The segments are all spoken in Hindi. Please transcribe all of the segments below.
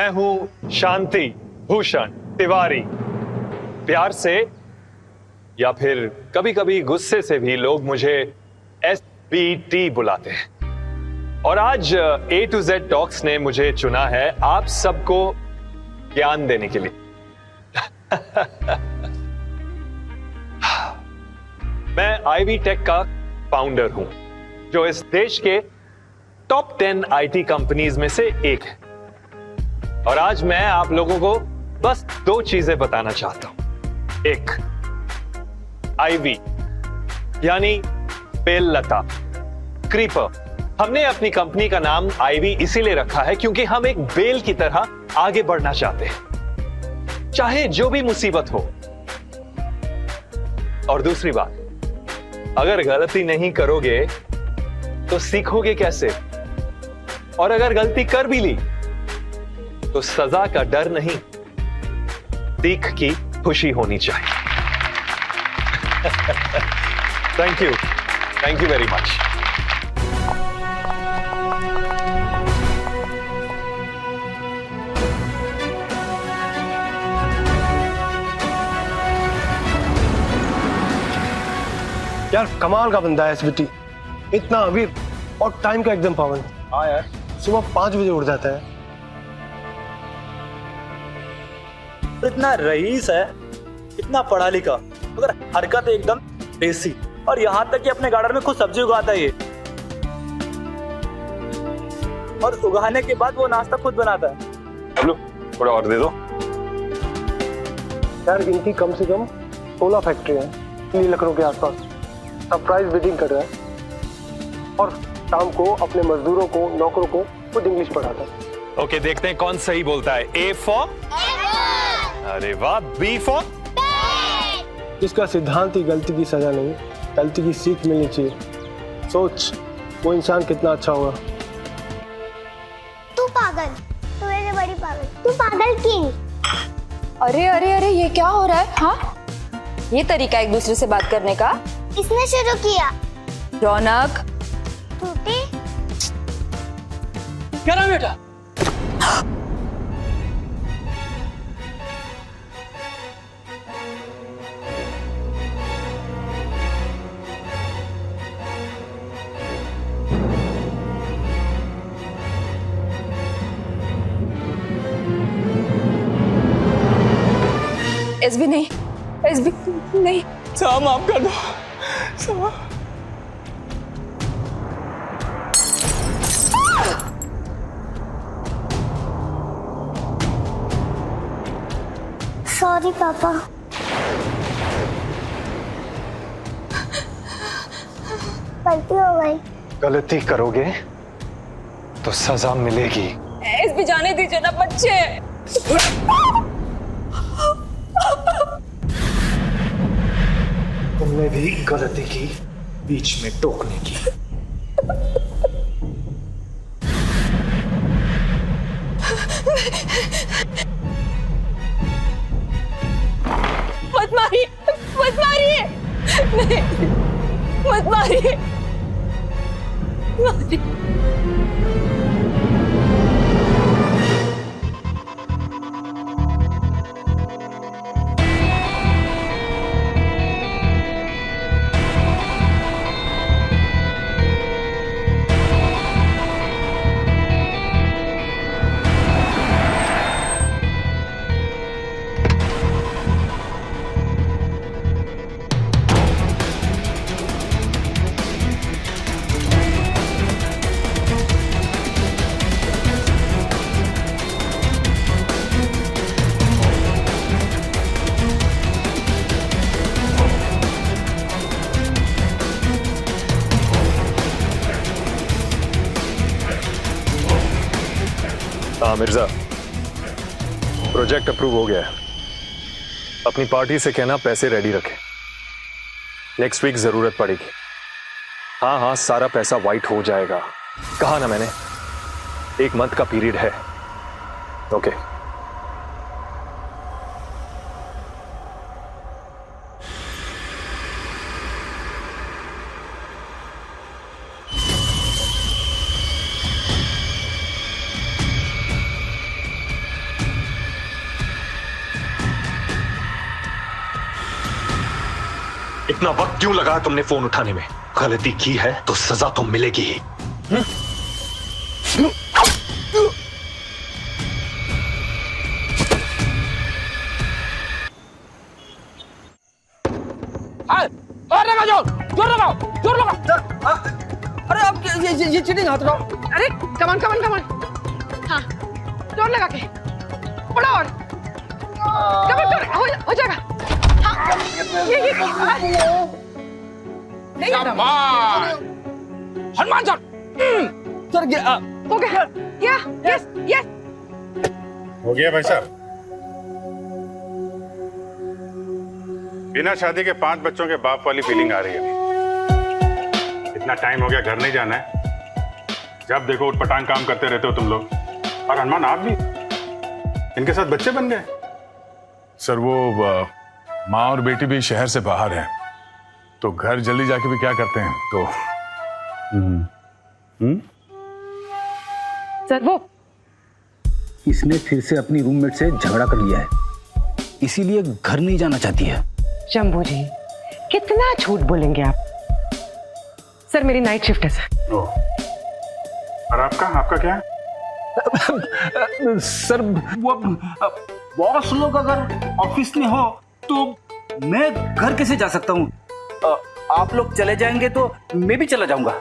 मैं हूं शांति भूषण तिवारी। प्यार से या फिर कभी कभी गुस्से से भी लोग मुझे SBT बुलाते हैं। और आज A to Z टॉक्स ने मुझे चुना है आप सबको ज्ञान देने के लिए। मैं आईवी टेक का फाउंडर हूं, जो इस देश के टॉप 10 IT कंपनीज में से एक है। और आज मैं आप लोगों को बस 2 चीजें बताना चाहता हूं। एक, आईवी यानी बेल लता, क्रीपर। हमने अपनी कंपनी का नाम आईवी इसीलिए रखा है क्योंकि हम एक बेल की तरह आगे बढ़ना चाहते हैं, चाहे जो भी मुसीबत हो। और दूसरी बात, अगर गलती नहीं करोगे तो सीखोगे कैसे? और अगर गलती कर भी ली तो सजा का डर नहीं, सीख की खुशी होनी चाहिए। Thank you very much. यार कमाल का बंदा है SBT, इतना अमीर और टाइम का एकदम पाबंद। हाँ यार, सुबह 5 बजे उठ जाता है। इतना रईस है, इतना पढ़ा लिखा, मगर हरकत एकदम देसी। और यहाँ तक कि अपने गार्डन में खुद सब्जी उगाता है ये, और उगाने के बाद वो नाश्ता खुद बनाता है। लो थोड़ा और दे दो। यार इनकी कम से कम 16 फैक्ट्री है नील लखनऊ के आसपास। सरप्राइज बिडिंग कर रहा है और शाम को अपने मजदूरों को, नौकरों को खुद इंग्लिश पढ़ाता है। ओके, देखते हैं कौन सही बोलता है। A फॉर, अरे वाह। B फॉर, इसका सिद्धांत ही गलती की सजा नहीं, गलती की सीख मिलनी चाहिए। सोच वो इंसान कितना अच्छा होगा। तू पागल, तू मेरे बड़ी पागल, तू पागल किंग। अरे अरे अरे, ये क्या हो रहा है? हाँ, ये तरीका एक दूसरे से बात करने का इसने शुरू किया। रौनक, टूटी। क्या नाम बेटा? SB नहीं, SB नहीं। समा माफ कर दो, समा। सॉरी पापा। गलती हो गई। गलती करोगे तो सजा मिलेगी। SB जाने दीजिए ना बच्चे। तुमने भी गलती की बीच में टोकने की। मत मारिए, मत मारिए, नहीं, मत मारिए, मारिए। हाँ मिर्जा, प्रोजेक्ट अप्रूव हो गया है। अपनी पार्टी से कहना पैसे रेडी रखे, नेक्स्ट वीक जरूरत पड़ेगी। हाँ हाँ, सारा पैसा वाइट हो जाएगा, कहा ना मैंने। 1 मंथ का पीरियड है। ओके। इतना वक्त क्यों लगा तुमने फोन उठाने में? गलती की है तो सजा तो मिलेगी ही। जोर लगाओ। अरे अब ये चीटिंग हाथ लगाओ। अरे कमान कमान कमान। हाँ जोर लगा के बड़ा और कमान कमान हो जाएगा। हाँ ये नहीं हनुमान सर सर हो गया या यस यस हो गया भाई साहब। बिना शादी के 5 बच्चों के बाप वाली फीलिंग आ रही है। इतना टाइम हो गया, घर नहीं जाना है। जब देखो उठपटांग काम करते रहते हो तुम लोग। और हनुमान आप भी इनके साथ बच्चे बन गए? सर वो माँ और बेटी भी शहर से बाहर है, तो घर जल्दी जाके भी क्या करते हैं, तो सर वो इसने फिर से अपनी रूममेट से झगड़ा कर लिया है, इसीलिए घर नहीं जाना चाहती है। शंभू जी कितना झूठ बोलेंगे आप। सर मेरी नाइट शिफ्ट है सर। और आपका क्या है? सर वो बॉस लोग अगर ऑफिस में हो तो मैं घर कैसे जा सकता हूँ? आप लोग चले जाएंगे तो मैं भी चला जाऊंगा।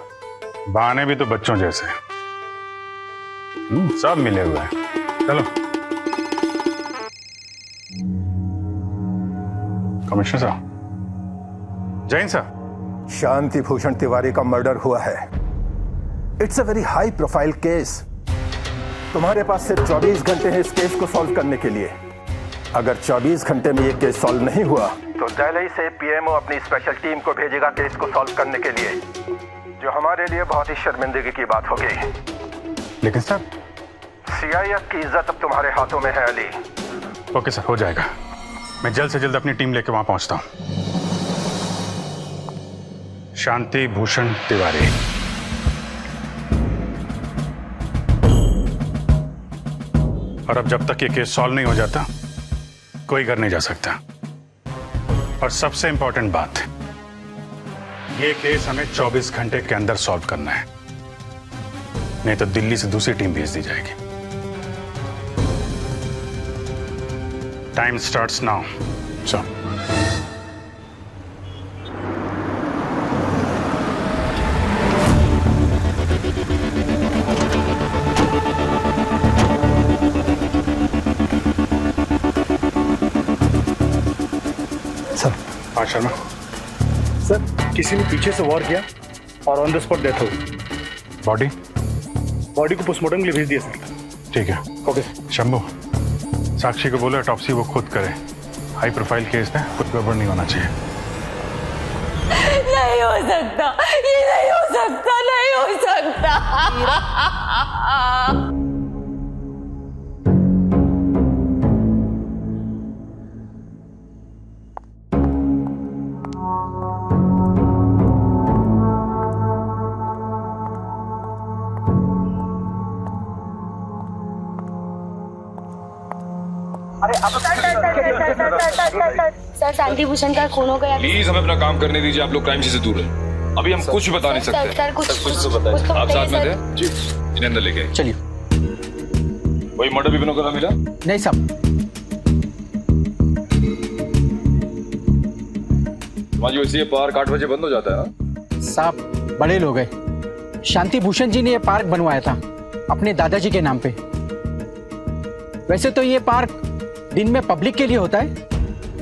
बहाने भी तो बच्चों जैसे सब मिले हुए हैं। चलो कमिश्नर साहब, जैन साहब। शांति भूषण तिवारी का मर्डर हुआ है। It's a very high profile case. तुम्हारे पास सिर्फ 24 घंटे हैं इस केस को सॉल्व करने के लिए। अगर 24 घंटे में ये केस सॉल्व नहीं हुआ तो दिल्ली से पीएमओ अपनी स्पेशल टीम को भेजेगा केस को सॉल्व करने के लिए, जो हमारे लिए बहुत ही शर्मिंदगी की बात होगी। लेकिन साहब सीआईएफ की इज्जत अब तुम्हारे हाथों में है अली। ओके सर, हो जाएगा। मैं जल्द से जल्द अपनी टीम लेके वहां पहुंचता हूं। शांति भूषण तिवारी। और अब जब तक ये केस सॉल्व नहीं हो जाता कोई घर नहीं जा सकता। और सबसे इंपॉर्टेंट बात, ये केस हमें 24 घंटे के अंदर सॉल्व करना है, नहीं तो दिल्ली से दूसरी टीम भेज दी जाएगी। Time starts now. Sir Sharma. Sir किसी ने पीछे से वार किया और ऑन द स्पॉट डेथ हो गई। बॉडी को पोस्टमार्टम के लिए भेज दिया सर। ठीक है। ओके। शंभू, साक्षी को बोलो ऑटोप्सी वो खुद करे। हाई प्रोफाइल केस है, कुछ गड़बड़ नहीं होना चाहिए। नहीं हो सकता, ये नहीं हो सकता, नहीं हो सकता। सर शांति भूषण का खून हो गया। प्लीज हमें अपना काम करने दीजिए। आप लोग क्राइम से दूर रहे। अभी हम कुछ भी बता नहीं सकते। सर कुछ तो बताइए। आप साथ में थे जी? इन्हें अंदर लेके चलिए। कोई मर्डर भी का मिला? नहीं साहब। तुम्हारी वैसे ये पार्क 8 बजे बंद हो जाता है ना? साहब बड़े लोग हैं। शांति भूषण जी ने ये पार्क बनवाया था अपने दादाजी के नाम पे। वैसे तो ये पार्क दिन में पब्लिक के लिए होता है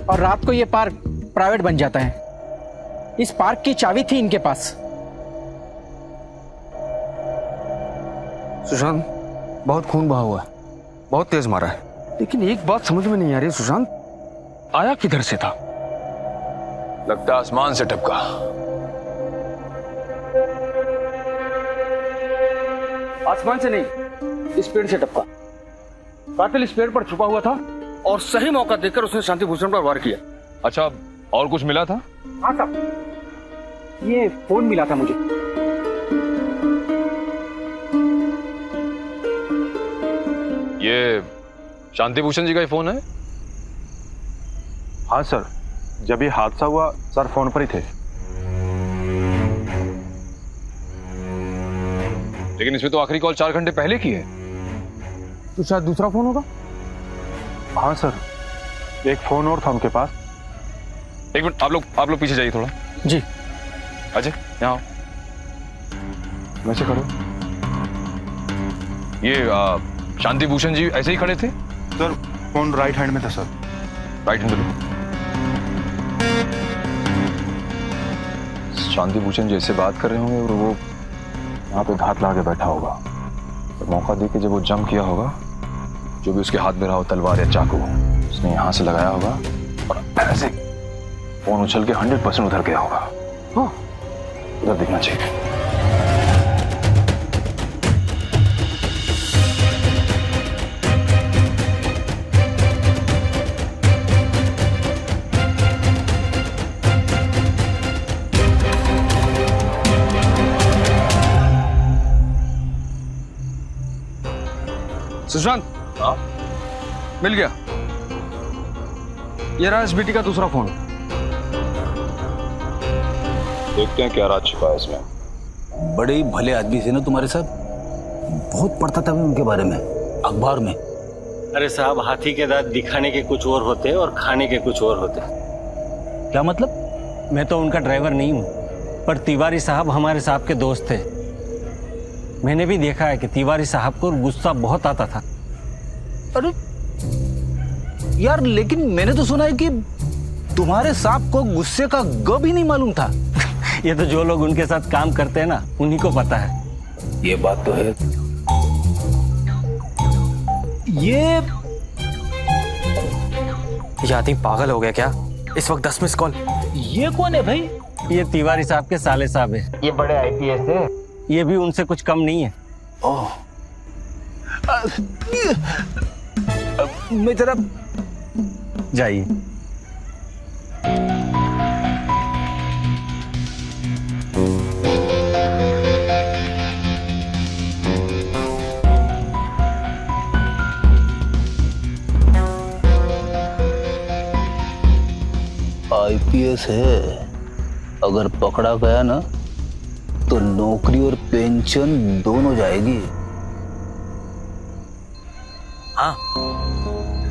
और रात को ये पार्क प्राइवेट बन जाता है। इस पार्क की चाबी थी इनके पास। सुशांत, बहुत खून बहा हुआ है, बहुत तेज मारा है। लेकिन एक बात समझ में नहीं आ रही सुशांत, आया किधर से था? लगता आसमान से टपका। आसमान से नहीं, इस पेड़ से टपका। कातिल इस पेड़ पर छुपा हुआ था और सही मौका देखकर उसने शांति भूषण पर वार किया। अच्छा, और कुछ मिला था? हाँ साहब, ये फोन मिला था मुझे। ये शांति भूषण जी का ही फोन है? हाँ सर, जब ये हादसा हुआ सर फोन पर ही थे। लेकिन इसमें तो आखिरी कॉल 4 घंटे पहले की है, तो शायद दूसरा फोन होगा। हाँ सर, एक फोन और था उनके पास। एक मिनट, आप लोग पीछे जाइए थोड़ा। जी। अजय यहाँ आओ। वैसे करो। ये शांति भूषण जी ऐसे ही खड़े थे? सर फोन राइट हैंड में था सर। राइट हैंड में। शांति भूषण जी ऐसे बात कर रहे होंगे और वो यहाँ पे घात लगा के बैठा होगा, तो मौका दे के जब वो जंप किया होगा, जो भी उसके हाथ में रहा हो, तलवार या चाकू, उसने यहाँ से लगाया होगा और ऐसे फोन उछल के 100% उधर गया होगा। हाँ, उधर दिखना चाहिए। सुशांत, मिल गया। ये रहा इस बेटी का दूसरा फोन। देखते हैं क्या राज छिपा है इसमें। बड़े ही भले आदमी थे ना तुम्हारे साथ, बहुत पढ़ता था मैं उनके बारे में अखबार में। अरे साहब, हाथी के दांत दिखाने के कुछ और होते और खाने के कुछ और होते। क्या मतलब? मैं तो उनका ड्राइवर नहीं हूँ, पर तिवारी साहब हमारे साहब के दोस्त थे। मैंने भी देखा है कि तिवारी साहब को गुस्सा बहुत आता था। अरे यार, लेकिन मैंने तो सुना है कि तुम्हारे साहब को गुस्से का ग भी नहीं मालूम था। ये तो जो लोग उनके साथ काम करते हैं ना, उन्हीं को पता है। ये बात तो है। ये आदमी पागल हो गया क्या? इस वक्त 10 मिस कॉल। ये कौन है भाई? ये तिवारी साहब के साले साहब है। ये बड़े आईपीएस है। ये भी उनसे कुछ कम नहीं है। ओह, मैं जरा जाइए। आईपीएस है, अगर पकड़ा गया ना तो नौकरी और पेंशन दोनों जाएगी। हाँ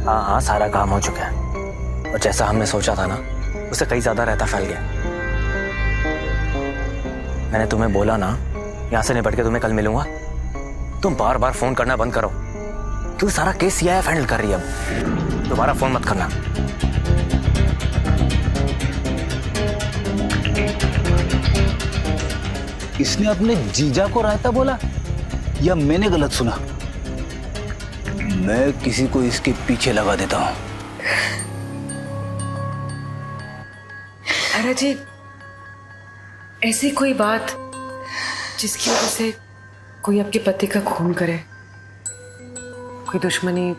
हाँ हाँ, सारा काम हो चुका है और जैसा हमने सोचा था ना, उससे कहीं ज्यादा रहता फैल गया। मैंने तुम्हें बोला ना, यहां से निपट के तुम्हें कल मिलूंगा। तुम बार बार फोन करना बंद करो। तू सारा केस सीआईएफ हैंडल कर रही है, अब दोबारा फोन मत करना। इसने अपने जीजा को रायता बोला या मैंने गलत सुना? मैं किसी को इसके पीछे लगा देता हूं। अरे जी, ऐसी कोई बात जिसकी वजह से कोई आपके पति का खून करे, कोई दुश्मनी,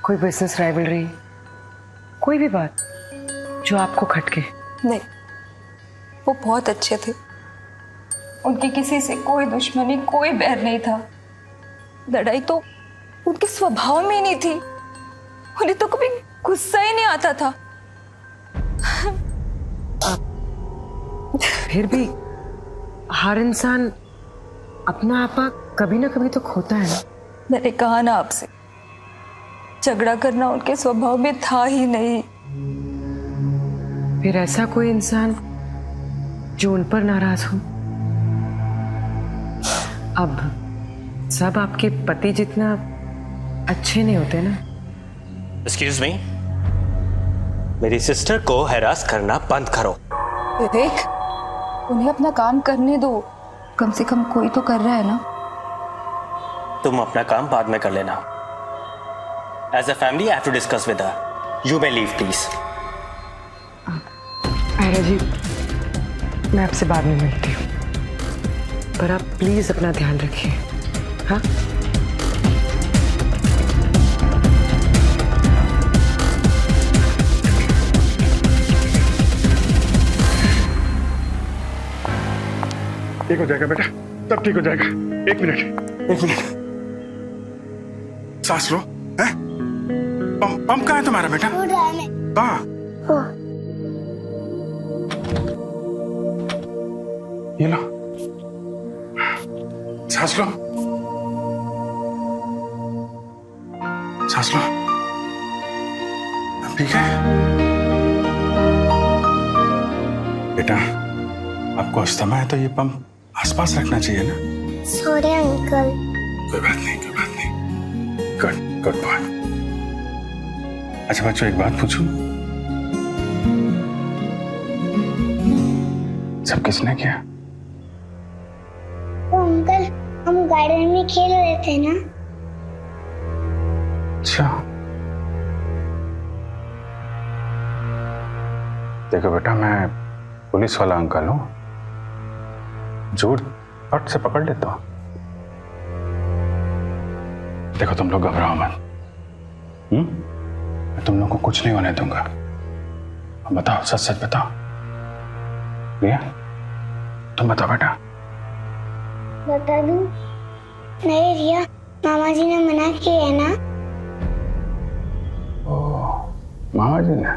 कोई बिजनेस राइवलरी, कोई भी बात जो आपको खटके। नहीं, वो बहुत अच्छे थे। उनकी किसी से कोई दुश्मनी, कोई बैर नहीं था। लड़ाई तो उनके स्वभाव में ही नहीं थी। उन्हें तो कभी गुस्सा ही नहीं आता था। फिर भी हर इंसान अपना आपा कभी ना कभी तो खोता है ना। मैंने कहा ना आपसे, झगड़ा करना उनके स्वभाव में था ही नहीं। फिर ऐसा कोई इंसान जो उन पर नाराज हो। अब सब आपके पति जितना अच्छे नहीं होते ना। एक्सक्यूज मी, मेरी सिस्टर को हैरास करना बंद करो। विवेक, उन्हें अपना काम करने दो। कम से कम कोई तो कर रहा है ना। तुम अपना काम बाद में कर लेना। As a family I have to discuss with her. You may leave please. Ayra ji, मैं आपसे बाद में मिलती हूँ, पर आप प्लीज अपना ध्यान रखिए। हाँ, ठीक हो जाएगा बेटा, सब ठीक हो जाएगा। एक मिनट। सांस लो। पंप कहाँ है तुम्हारा बेटा? कहाँ? ये लो, सांस लो, सांस लो। अब ठीक है बेटा, आपको अस्थमा है तो ये पंप आसपास रखना चाहिए ना। Sorry uncle. कोई बात नहीं, कोई बात नहीं। Good good boy. अच्छा बच्चों, एक बात पूछूं? सब किसने किया? तो अंकल, हम गार्डन में खेल रहे थे ना। अच्छा, देखो बेटा, मैं पुलिस वाला अंकल हूं, झूठ फट से पकड़ लेता हूं। देखो तुम लोग घबराओ मत, मैं तुम लोग को कुछ नहीं होने दूंगा। अब बताओ, सच सच बताओ। रिया, तुम बताओ बेटा। बता दूं? नहीं रिया, मामा जी ने मना किया है ना। मामा जी ने?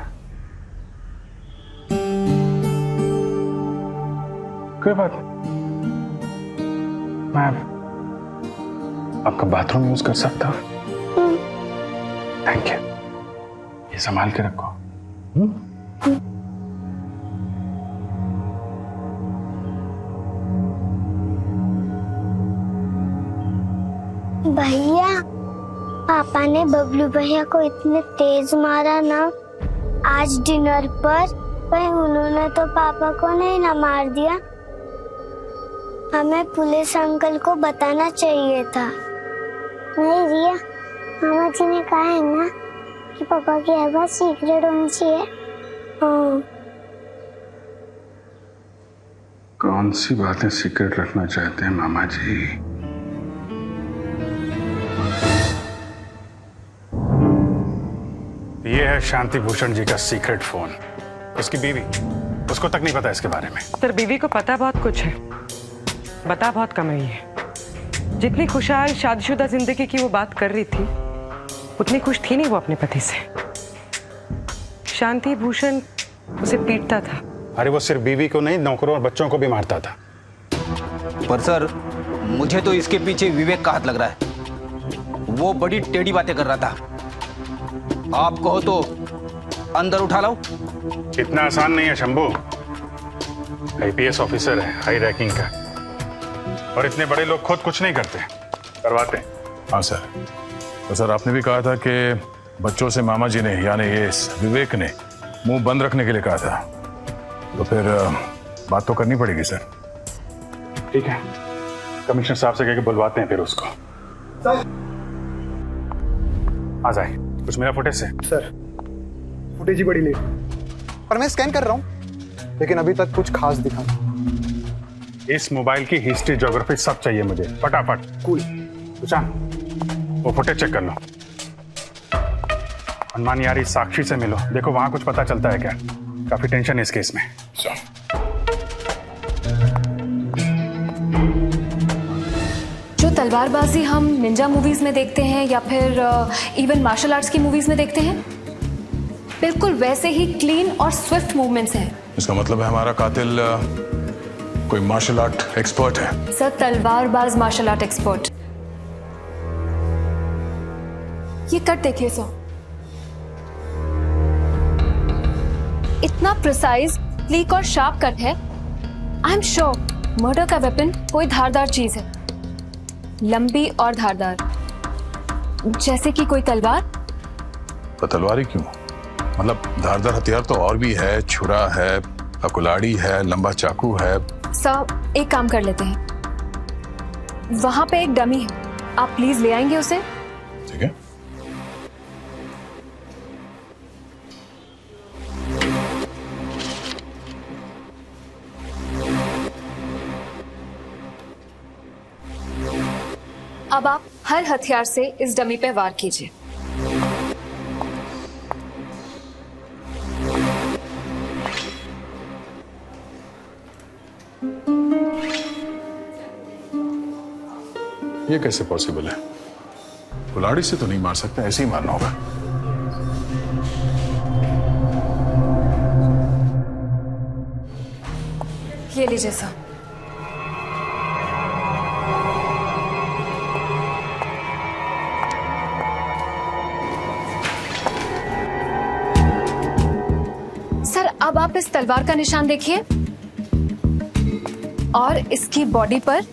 कोई बात नहीं, मैं आपका बाथरूम यूज कर सकता हूं? Thank you. ये संभाल के रखो। भैया, पापा ने बबलू भैया को इतने तेज मारा ना आज डिनर पर, कहीं उन्होंने तो पापा को नहीं ना मार दिया। हमें पुलिस अंकल को बताना चाहिए था। नहीं रिया, मामा जी ने कहा है ना कि पापा की हर बात सीक्रेट होनी चाहिए। हाँ। कौन सी बातें सीक्रेट रखना चाहते हैं मामा जी? ये है शांति भूषण जी का सीक्रेट फोन। उसकी बीवी, उसको तक नहीं पता इसके बारे में। सर, बीवी को पता बहुत कुछ है, बता बहुत कम है ये। जितनी खुशहाल शादीशुदा जिंदगी की वो बात कर रही थी, उतनी खुश थी नहीं वो अपने पति से। शांति भूषण उसे पीटता था। अरे वो सिर्फ बीवी को नहीं, नौकरों और बच्चों को भी मारता था। पर सर, मुझे तो इसके पीछे विवेक का हाथ लग रहा है। वो बड़ी टेढ़ी बातें कर रहा था। आप कहो तो अंदर उठा लाओ। इतना आसान नहीं है शंभू। आईपीएस ऑफिसर है, हाई रैंकिंग का, और इतने बड़े लोग खुद कुछ नहीं करते, करवाते हैं। हाँ सर। तो सर, आपने भी कहा था कि बच्चों से मामा जी ने, यानी ये विवेक ने, मुंह बंद रखने के लिए कहा था, तो फिर बात तो करनी पड़ेगी सर। ठीक है, कमिश्नर साहब से कह के बुलवाते हैं फिर उसको। आ जाए कुछ मेरा फुटेज से। सर, फुटेज ही बड़ी लेट, पर मैं स्कैन कर रहा हूँ, लेकिन अभी तक कुछ खास दिखा। इस मोबाइल की हिस्ट्री, ज्योग्राफी सब चाहिए मुझे, फटाफट। कूल। सुशांत, वो फुटेज चेक कर लो। हनुमान यारी साक्षी से मिलो, देखो वहां कुछ पता चलता है क्या। काफी टेंशन है इस केस में। जो तलवारबाजी हम निंजा मूवीज में देखते हैं या फिर इवन मार्शल आर्ट्स की मूवीज में देखते हैं, बिल्कुल वैसे ही क्लीन और स्विफ्ट मूवमेंट्स हैं। इसका मतलब है हमारा कातिल कोई मार्शल आर्ट एक्सपर्ट है। सर, तलवारबाज मार्शल आर्ट एक्सपर्ट। ये कट देखिए सर, इतना प्रिसाइज, क्लीक और शार्प कट है। आई एम श्योर मर्डर का वेपन कोई धारदार चीज है, लंबी और धारदार, जैसे कि कोई तलवार। तो तलवार ही क्यों? मतलब धारदार हथियार तो और भी है, छुरा है, कुल्हाड़ी है, लंबा चाकू है। सर, एक काम कर लेते हैं, वहां पे एक डमी है, आप प्लीज ले आएंगे उसे। ठीक है। अब आप हर हथियार से इस डमी पे वार कीजिए। ये कैसे पॉसिबल है? कुल्हाड़ी से तो नहीं मार सकते, ऐसे ही मारना होगा। ये लीजिए सर। अब आप इस तलवार का निशान देखिए और इसकी बॉडी पर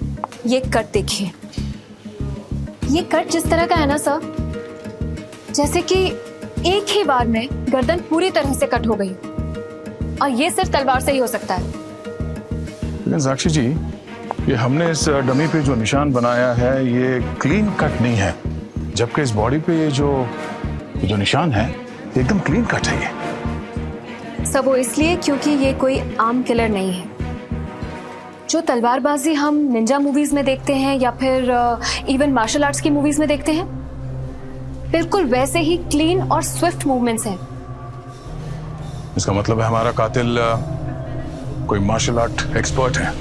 ये कट देखिए। ये कट जिस तरह का है ना सर, जैसे कि एक ही बार में गर्दन पूरी तरह से कट हो गई, और ये सिर्फ तलवार से ही हो सकता है। लेकिन साक्षी जी, ये हमने इस डमी पे जो निशान बनाया है ये क्लीन कट नहीं है, जबकि इस बॉडी पे ये जो निशान है एकदम क्लीन कट है। ये सब वो इसलिए क्योंकि ये कोई आम किलर नहीं है। जो तलवारबाजी हम निंजा मूवीज में देखते हैं या फिर इवन मार्शल आर्ट्स की मूवीज में देखते हैं, बिल्कुल वैसे ही क्लीन और स्विफ्ट मूवमेंट्स हैं। इसका मतलब है हमारा कातिल कोई मार्शल आर्ट एक्सपर्ट है।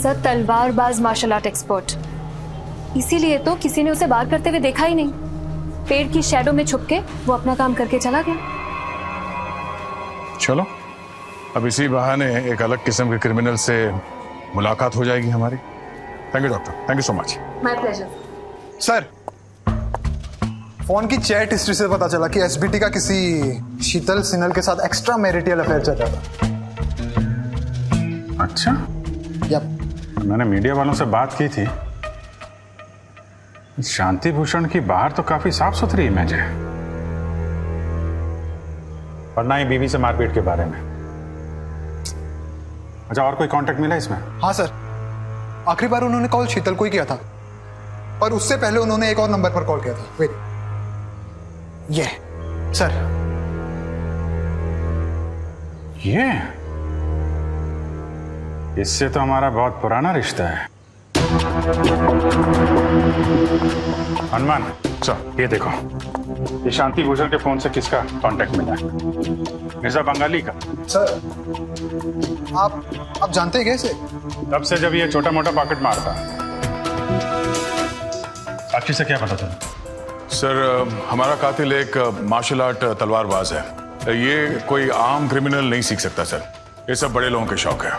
सर, तलवारबाज मार्शल आर्ट एक्सपर्ट, इसीलिए तो किसी ने उसे वार करते हुए देखा ही नहीं। पेड़ की शैडो में छुप के वो अपना काम करके चला गया। चलो, अब इसी बहाने एक अलग किस्म के क्रिमिनल से मुलाकात हो जाएगी हमारी। Thank you doctor, thank you so much. My pleasure. Sir, phone की चैट हिस्ट्री से पता चला कि एसबीटी का किसी शीतल सिन्हल के साथ एक्स्ट्रा मैरिटल अफेयर चल रहा था। अच्छा, यप। मैंने मीडिया वालों से बात की थी। शांति भूषण की बाहर तो काफी साफ सुथरी इमेज है, और ना ही बीवी से मारपीट के बारे में। अच्छा, और कोई कांटेक्ट मिला इसमें? हाँ सर, आखिरी बार उन्होंने कॉल शीतल को ही किया था, और उससे पहले उन्होंने एक और नंबर पर कॉल किया था। वेट, ये सर, ये इससे तो हमारा बहुत पुराना रिश्ता है। हनुमान सर, ये देखो, ये शांति भूषण के फोन से किसका कांटेक्ट मिला है? मिर्जा बंगाली का। सर, आप जानते हैं कैसे? तब से जब ये छोटा मोटा पॉकेट मारता। साक्षी से क्या पता चला? सर, हमारा कातिल एक मार्शल आर्ट तलवारबाज है। ये कोई आम क्रिमिनल नहीं सीख सकता सर, ये सब बड़े लोगों के शौक है।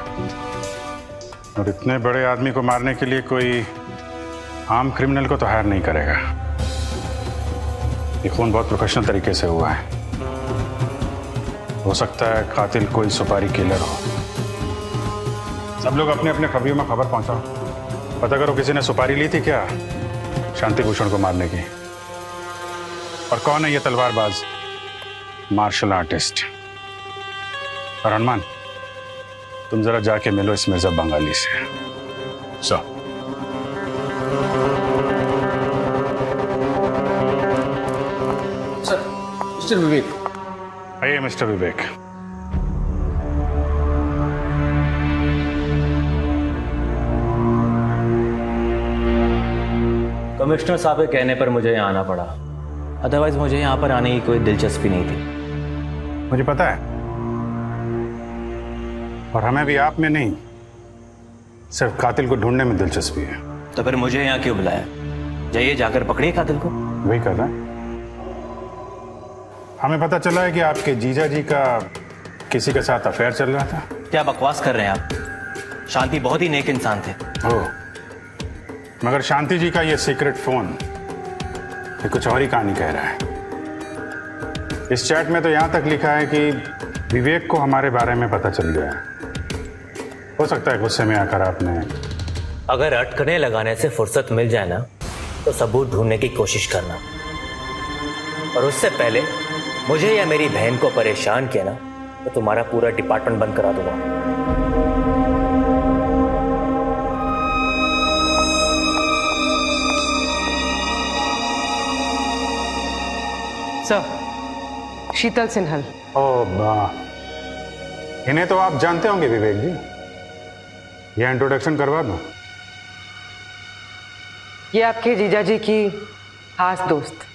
और इतने बड़े आदमी को मारने के लिए कोई आम क्रिमिनल को तो हायर नहीं करेगा। ये खून बहुत प्रोफेशनल तरीके से हुआ है। हो सकता है कातिल कोई सुपारी किलर हो। सब लोग अपने अपने खबरियों में खबर पहुंचाओ, पता करो किसी ने सुपारी ली थी क्या शांति भूषण को मारने की, और कौन है ये तलवारबाज मार्शल आर्टिस्ट। और हनुमान, तुम जरा जाके मिलो इस मिर्जा बंगाली से। सर, मिस्टर विवेक। आइए मिस्टर विवेक। कमिश्नर साहब के कहने पर मुझे यहाँ आना पड़ा, अदरवाइज मुझे यहाँ पर आने की कोई दिलचस्पी नहीं थी। मुझे पता है, और हमें भी आप में नहीं, सिर्फ कातिल को ढूंढने में दिलचस्पी है। तो फिर मुझे यहाँ क्यों बुलाया? जाइए जाकर पकड़िए कातिल को। वही कर रहा है। हमें पता चला है कि आपके जीजा जी का किसी के साथ अफेयर चल रहा था। क्या बकवास कर रहे हैं आप? शांति बहुत ही नेक इंसान थे। ओह, मगर शांति जी का ये सीक्रेट फोन ये कुछ और ही कहानी कह रहा है। इस चैट में तो यहां तक लिखा है कि विवेक को हमारे बारे में पता चल गया है। हो सकता है गुस्से में आकर आपने। अगर अटकने लगाने से फुर्सत मिल जाए ना, तो सबूत ढूंढने की कोशिश करना, और उससे पहले मुझे या मेरी बहन को परेशान किया ना, तो तुम्हारा पूरा डिपार्टमेंट बंद करा दूंगा। सर, शीतल सिन्हल। ओह वाह, इन्हें तो आप जानते होंगे विवेक जी, यह इंट्रोडक्शन करवा दूं। ये आपके जीजा जी की खास दोस्त